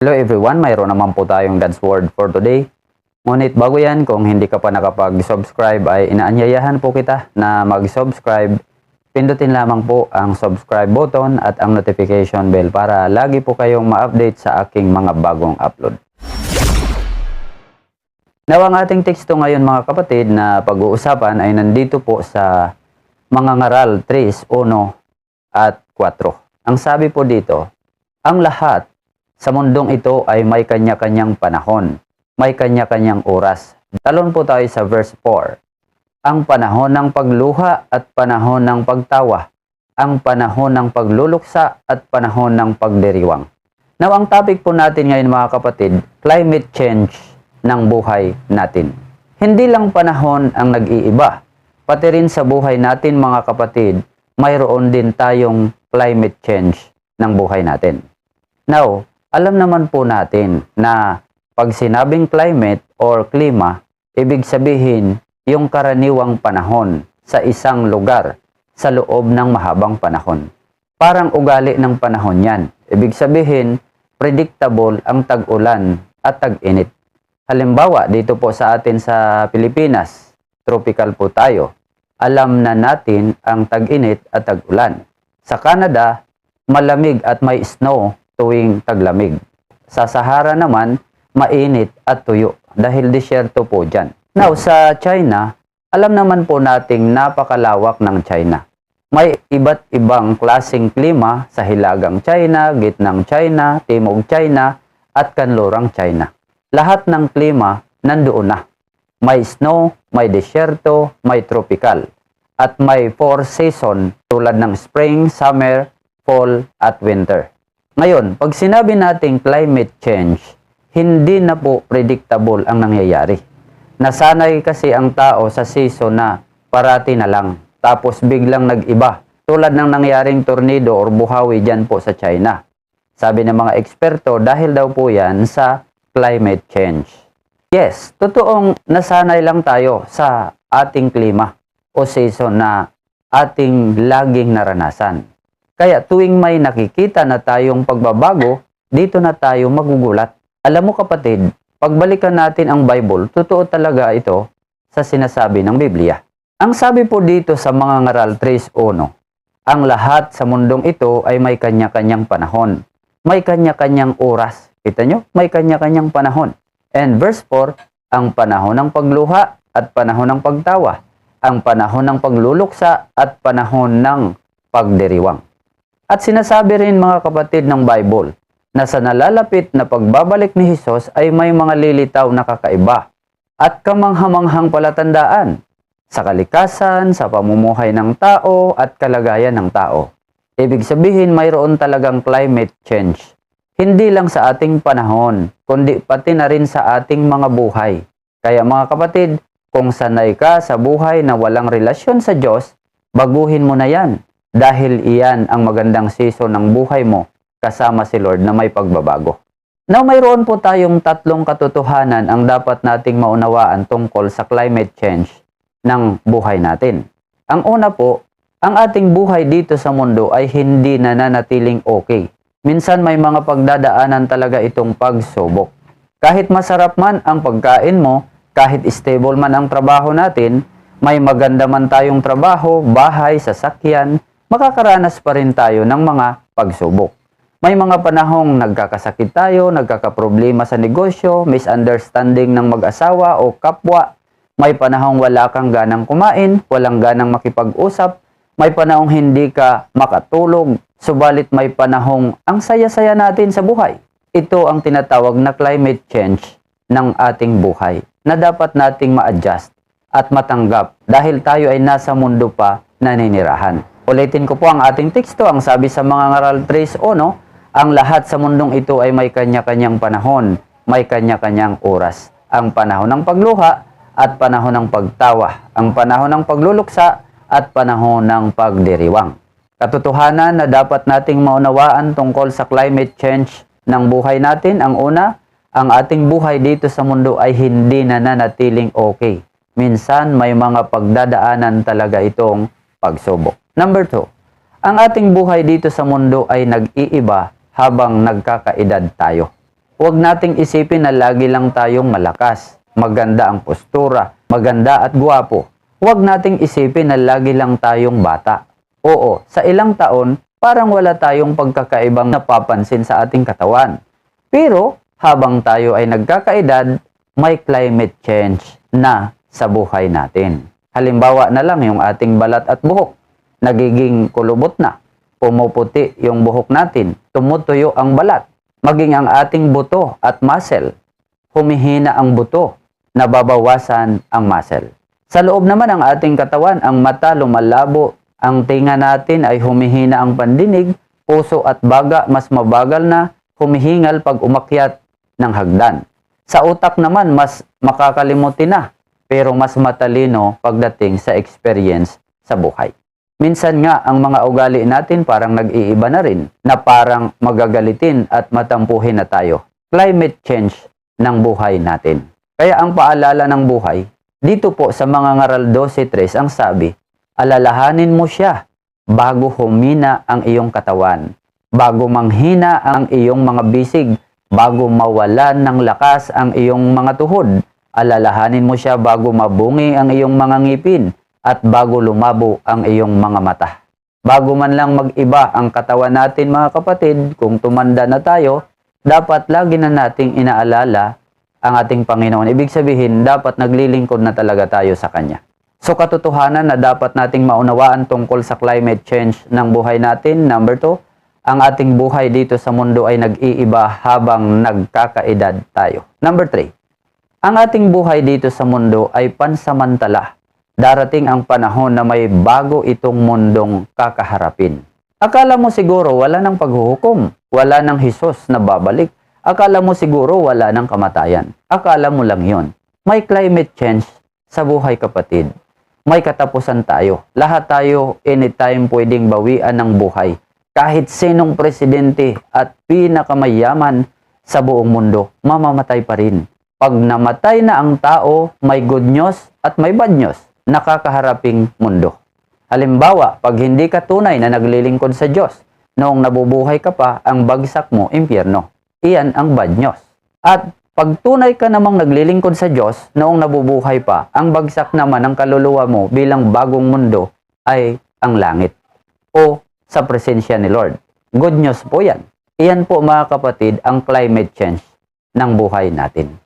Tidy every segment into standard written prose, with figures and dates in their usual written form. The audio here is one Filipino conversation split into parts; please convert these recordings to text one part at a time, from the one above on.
Hello everyone, mayroon naman po tayong God's Word for today. Ngunit bago yan, kung hindi ka pa nakapag-subscribe ay inaanyayahan po kita na mag-subscribe. Pindutin lamang po ang subscribe button at ang notification bell para lagi po kayong ma-update sa aking mga bagong upload. Now, ang ating teksto ngayon mga kapatid na pag-uusapan ay nandito po sa mga ngaral 3:1 at 4. Ang sabi po dito, ang lahat sa mundong ito ay may kanya-kanyang panahon, may kanya-kanyang oras. Talon po tayo sa verse 4. Ang panahon ng pagluha at panahon ng pagtawa, ang panahon ng pagluluksa at panahon ng pagdiriwang. Now, ang topic po natin ngayon mga kapatid, climate change ng buhay natin. Hindi lang panahon ang nag-iiba, pati rin sa buhay natin mga kapatid, mayroon din tayong climate change ng buhay natin. Now, alam naman po natin na pag sinabing climate or klima, ibig sabihin yung karaniwang panahon sa isang lugar sa loob ng mahabang panahon. Parang ugali ng panahon yan. Ibig sabihin, predictable ang tag-ulan at tag-init. Halimbawa, dito po sa atin sa Pilipinas, tropical po tayo. Alam na natin ang tag-init at tag-ulan. Sa Canada, malamig at may snow tuwing taglamig. Sa Sahara naman, mainit at tuyo dahil disyerto po dyan. Now, sa China, alam naman po nating napakalawak ng China. May iba't ibang klaseng klima sa hilagang China, gitnang China, timog China, at kanlurang China. Lahat ng klima nandoon na. May snow, may disyerto, may tropical. At may 4 season tulad ng spring, summer, fall, at winter. Ngayon, pag sinabi nating climate change, hindi na po predictable ang nangyayari. Nasanay kasi ang tao sa season na parati na lang, tapos biglang nag-iba, tulad ng nangyaring tornado or buhawi dyan po sa China. Sabi ng mga eksperto, dahil daw po yan sa climate change. Yes, totoong nasanay lang tayo sa ating klima o season na ating laging naranasan. Kaya tuwing may nakikita na tayong pagbabago, dito na tayo magugulat. Alam mo kapatid, pagbalikan natin ang Bible, totoo talaga ito sa sinasabi ng Biblia. Ang sabi po dito sa mga ngaral 3:1, ang lahat sa mundong ito ay may kanya-kanyang panahon. May kanya-kanyang oras. Kita nyo? May kanya-kanyang panahon. And verse 4, ang panahon ng pagluha at panahon ng pagtawa, ang panahon ng pagluluksa at panahon ng pagdiriwang. At sinasabi rin mga kapatid ng Bible na sa nalalapit na pagbabalik ni Hesus ay may mga lilitaw na kakaiba at kamanghamanghang palatandaan sa kalikasan, sa pamumuhay ng tao at kalagayan ng tao. Ibig sabihin mayroon talagang climate change. Hindi lang sa ating panahon, kundi pati na rin sa ating mga buhay. Kaya mga kapatid, kung sanay ka sa buhay na walang relasyon sa Diyos, baguhin mo na yan. Dahil iyan ang magandang season ng buhay mo kasama si Lord na may pagbabago. Now, mayroon po tayong 3 katotohanan ang dapat nating maunawaan tungkol sa climate change ng buhay natin. Ang una po, ang ating buhay dito sa mundo ay hindi nananatiling okay. Minsan may mga pagdadaanan talaga itong pagsubok. Kahit masarap man ang pagkain mo, kahit stable man ang trabaho natin, may maganda man tayong trabaho, bahay, sasakyan, makakaranas pa rin tayo ng mga pagsubok. May mga panahong nagkakasakit tayo, nagkakaproblema sa negosyo, misunderstanding ng mag-asawa o kapwa. May panahong wala kang ganang kumain, walang ganang makipag-usap. May panahong hindi ka makatulog, subalit may panahong ang saya-saya natin sa buhay. Ito ang tinatawag na climate change ng ating buhay na dapat nating ma-adjust at matanggap dahil tayo ay nasa mundo pa naninirahan. Ulitin ko po ang ating teksto. Ang sabi sa mga ngaral 3:1, ang lahat sa mundong ito ay may kanya-kanyang panahon, may kanya-kanyang oras. Ang panahon ng pagluha at panahon ng pagtawa, ang panahon ng pagluluksa at panahon ng pagdiriwang. Katotohanan na dapat nating maunawaan tungkol sa climate change ng buhay natin. Ang una, ang ating buhay dito sa mundo ay hindi nananatiling okay. Minsan may mga pagdadaanan talaga itong pagsubok. Number 2, ang ating buhay dito sa mundo ay nag-iiba habang nagkakaedad tayo. Huwag nating isipin na lagi lang tayong malakas, maganda ang postura, maganda at guwapo. Huwag nating isipin na lagi lang tayong bata. Oo, sa ilang taon, parang wala tayong pagkakaibang napapansin sa ating katawan. Pero, habang tayo ay nagkakaedad, may climate change na sa buhay natin. Halimbawa na lang yung ating balat at buhok. Nagiging kulubot na, pumuputi yung buhok natin, tumutuyo ang balat, maging ang ating buto at muscle, humihina ang buto, nababawasan ang muscle. Sa loob naman ng ating katawan, ang mata lumalabo, ang tinga natin ay humihina ang pandinig, puso at baga mas mabagal na, humihingal pag umakyat ng hagdan. Sa utak naman, mas makakalimutin na, pero mas matalino pagdating sa experience sa buhay. Minsan nga, ang mga ugali natin parang nag-iiba na rin, na parang magagalitin at matampuhin na tayo. Climate change ng buhay natin. Kaya ang paalala ng buhay, dito po sa mga ngaral 12:3 ang sabi, alalahanin mo siya bago humina ang iyong katawan, bago manghina ang iyong mga bisig, bago mawalan ng lakas ang iyong mga tuhod. Alalahanin mo siya bago mabungi ang iyong mga ngipin, at bago lumabo ang iyong mga mata. Bago man lang mag-iba ang katawan natin mga kapatid, kung tumanda na tayo, dapat lagi na nating inaalala ang ating Panginoon. Ibig sabihin, dapat naglilingkod na talaga tayo sa Kanya. So katotohanan na dapat nating maunawaan tungkol sa climate change ng buhay natin. Number 2, ang ating buhay dito sa mundo ay nag-iiba habang nagkakaedad tayo. Number 3, ang ating buhay dito sa mundo ay pansamantala. Darating ang panahon na may bago itong mundong kakaharapin. Akala mo siguro wala ng paghuhukom, wala ng Hesus na babalik. Akala mo siguro wala ng kamatayan. Akala mo lang yon. May climate change sa buhay kapatid. May katapusan tayo. Lahat tayo anytime pwedeng bawian ng buhay. Kahit sinong presidente at pinakamayaman sa buong mundo, mamamatay pa rin. Pag namatay na ang tao, may good news at may bad news. Nakakaharaping mundo. Halimbawa, pag hindi ka tunay na naglilingkod sa Diyos, noong nabubuhay ka pa, ang bagsak mo, impyerno. Iyan ang bad news. At pag tunay ka namang naglilingkod sa Diyos, noong nabubuhay pa, ang bagsak naman ng kaluluwa mo bilang bagong mundo ay ang langit o sa presensya ni Lord. Good news po yan. Iyan po mga kapatid ang climate change ng buhay natin.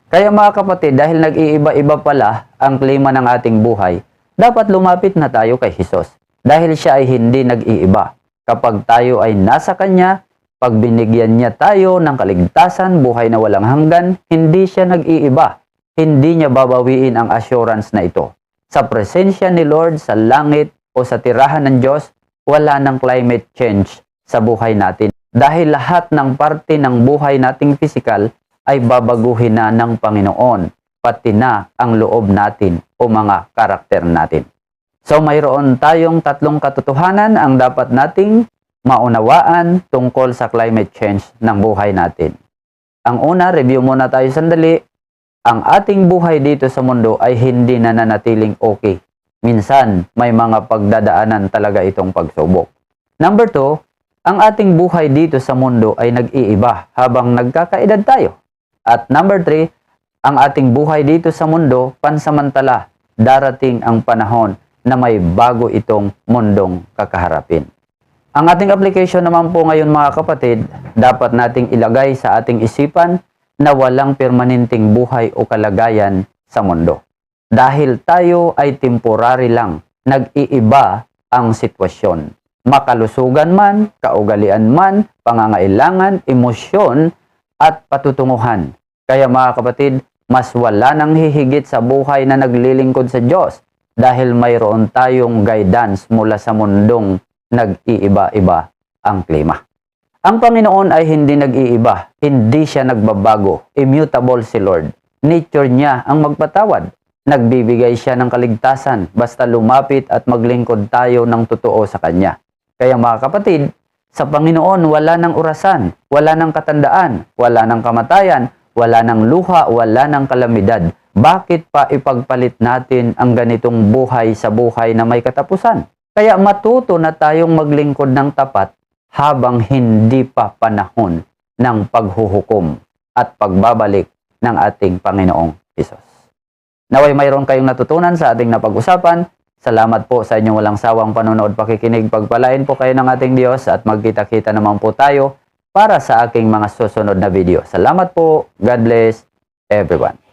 Kaya mga kapatid, dahil nag-iiba-iba pala ang klima ng ating buhay, dapat lumapit na tayo kay Hesus. Dahil siya ay hindi nag-iiba. Kapag tayo ay nasa Kanya, pag binigyan niya tayo ng kaligtasan, buhay na walang hanggan, hindi siya nag-iiba. Hindi niya babawiin ang assurance na ito. Sa presensya ni Lord, sa langit o sa tirahan ng Diyos, wala ng climate change sa buhay natin. Dahil lahat ng parte ng buhay nating physical ay babaguhin na ng Panginoon, pati na ang loob natin o mga karakter natin. So mayroon tayong tatlong katotohanan ang dapat nating maunawaan tungkol sa climate change ng buhay natin. Ang una, review muna tayo sandali. Ang ating buhay dito sa mundo ay hindi na nanatiling okay. Minsan, may mga pagdadaanan talaga itong pagsubok. Number 2, ang ating buhay dito sa mundo ay nag-iiba habang nagkakaedad tayo. At number 3, ang ating buhay dito sa mundo, pansamantala, darating ang panahon na may bago itong mundong kakaharapin. Ang ating application naman po ngayon mga kapatid, dapat nating ilagay sa ating isipan na walang permanenteng buhay o kalagayan sa mundo. Dahil tayo ay temporary lang, nag-iiba ang sitwasyon. Makalusugan man, kaugalian man, pangangailangan, emosyon, at patutunguhan. Kaya mga kapatid, mas wala nang hihigit sa buhay na naglilingkod sa Diyos dahil mayroon tayong guidance mula sa mundong nag-iiba-iba ang klima. Ang Panginoon ay hindi nag-iiba, hindi siya nagbabago, immutable si Lord. Nature niya ang magpatawad. Nagbibigay siya ng kaligtasan basta lumapit at maglingkod tayo ng totoo sa Kanya. Kaya mga kapatid, sa Panginoon, wala ng orasan, wala ng katandaan, wala ng kamatayan, wala ng luha, wala ng kalamidad. Bakit pa ipagpalit natin ang ganitong buhay sa buhay na may katapusan? Kaya matuto na tayong maglingkod ng tapat habang hindi pa panahon ng paghuhukom. at pagbabalik ng ating Panginoong Hesus. Naway mayroon kayong natutunan sa ating napag-usapan. Salamat po sa inyong walang sawang panonood, pakikinig. Pagpalain po kayo ng ating Diyos at magkita-kita naman po tayo para sa aking mga susunod na video. Salamat po. God bless everyone.